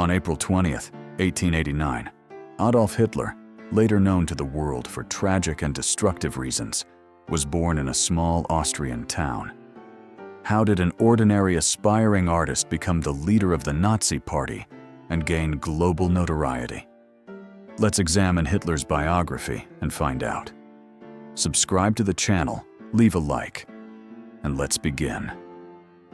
On April 20th, 1889, Adolf Hitler, later known to the world for tragic and destructive reasons, was born in a small Austrian town. How did an ordinary aspiring artist become the leader of the Nazi Party and gain global notoriety? Let's examine Hitler's biography and find out. Subscribe to the channel, leave a like, and let's begin.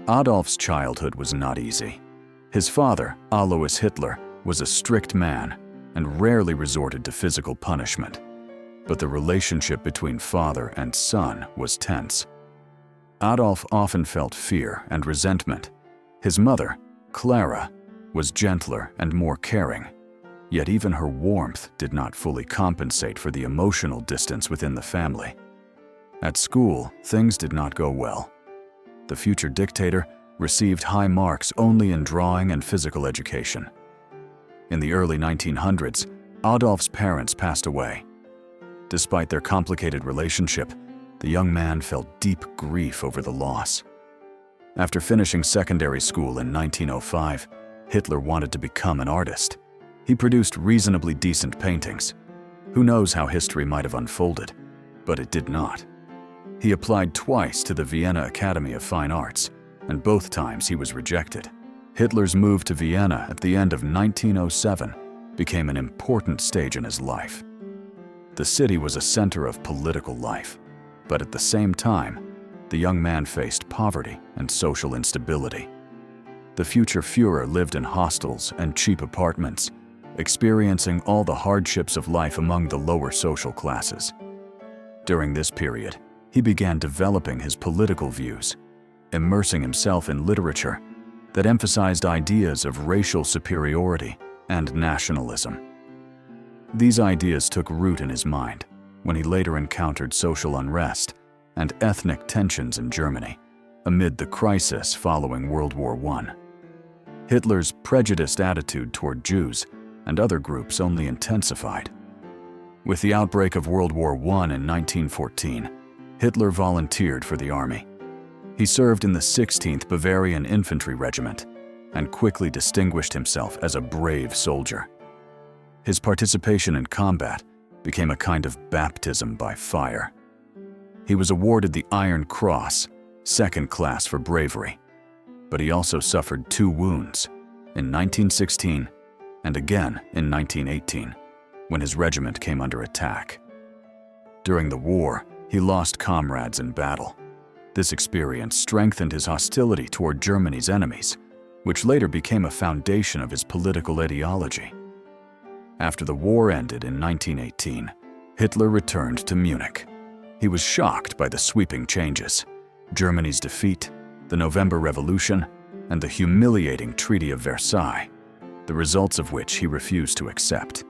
Adolf's childhood was not easy. His father, Alois Hitler, was a strict man and rarely resorted to physical punishment. But the relationship between father and son was tense. Adolf often felt fear and resentment. His mother, Clara, was gentler and more caring, yet even her warmth did not fully compensate for the emotional distance within the family. At school, things did not go well. The future dictator received high marks only in drawing and physical education. In the early 1900s, Adolf's parents passed away. Despite their complicated relationship, the young man felt deep grief over the loss. After finishing secondary school in 1905, Hitler wanted to become an artist. He produced reasonably decent paintings. Who knows how history might have unfolded, but it did not. He applied twice to the Vienna Academy of Fine Arts, and both times he was rejected. Hitler's move to Vienna at the end of 1907 became an important stage in his life. The city was a center of political life, but at the same time, the young man faced poverty and social instability. The future Führer lived in hostels and cheap apartments, experiencing all the hardships of life among the lower social classes. During this period, he began developing his political views, immersing himself in literature that emphasized ideas of racial superiority and nationalism. These ideas took root in his mind when he later encountered social unrest and ethnic tensions in Germany amid the crisis following World War I. Hitler's prejudiced attitude toward Jews and other groups only intensified. With the outbreak of World War I in 1914, Hitler volunteered for the army. He served in the 16th Bavarian Infantry Regiment and quickly distinguished himself as a brave soldier. His participation in combat became a kind of baptism by fire. He was awarded the Iron Cross, second class for bravery, but he also suffered 2 wounds, in 1916 and again in 1918, when his regiment came under attack. During the war, he lost comrades in battle. This experience strengthened his hostility toward Germany's enemies, which later became a foundation of his political ideology. After the war ended in 1918, Hitler returned to Munich. He was shocked by the sweeping changes: Germany's defeat, the November Revolution, and the humiliating Treaty of Versailles, the results of which he refused to accept.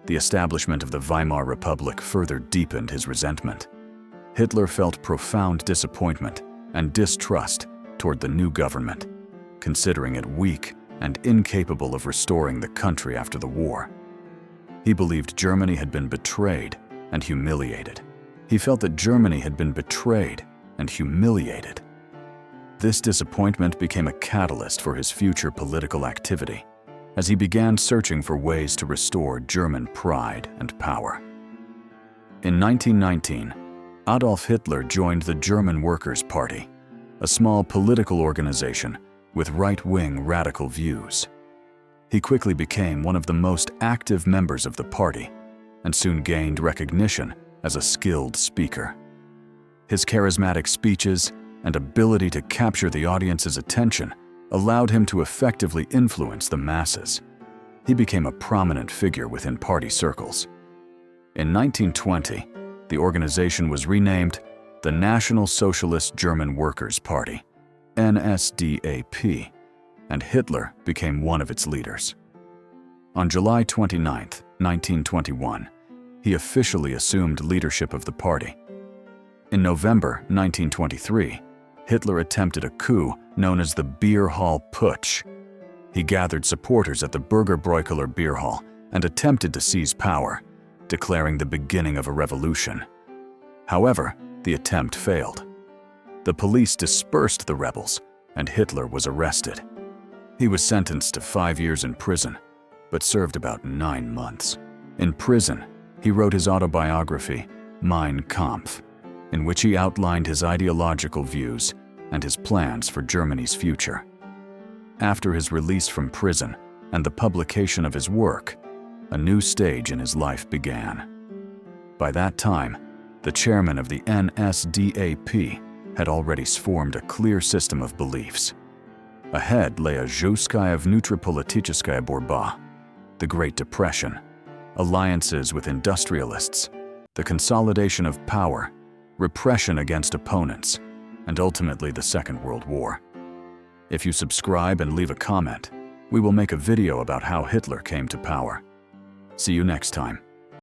The establishment of the Weimar Republic further deepened his resentment. Hitler felt profound disappointment and distrust toward the new government, considering it weak and incapable of restoring the country after the war. He believed Germany had been betrayed and humiliated. He felt that Germany had been betrayed and humiliated. This disappointment became a catalyst for his future political activity, as he began searching for ways to restore German pride and power. In 1919, Adolf Hitler joined the German Workers' Party, a small political organization with right-wing radical views. He quickly became one of the most active members of the party and soon gained recognition as a skilled speaker. His charismatic speeches and ability to capture the audience's attention allowed him to effectively influence the masses. He became a prominent figure within party circles. In 1920, the organization was renamed the National Socialist German Workers' Party, NSDAP, and Hitler became one of its leaders. On July 29, 1921, he officially assumed leadership of the party. In November 1923, Hitler attempted a coup known as the Beer Hall Putsch. He gathered supporters at the Bürgerbräukeler Beer Hall and attempted to seize power, declaring the beginning of a revolution. However, the attempt failed. The police dispersed the rebels, and Hitler was arrested. He was sentenced to 5 years in prison, but served about 9 months. In prison, he wrote his autobiography, Mein Kampf, in which he outlined his ideological views and his plans for Germany's future. After his release from prison and the publication of his work, a new stage in his life began. By that time, the chairman of the NSDAP had already formed a clear system of beliefs. Ahead lay a Zhuzskaya Vnutripoliticheskaya Borba, the Great Depression, alliances with industrialists, the consolidation of power, repression against opponents, and ultimately the Second World War. If you subscribe and leave a comment, we will make a video about how Hitler came to power. See you next time.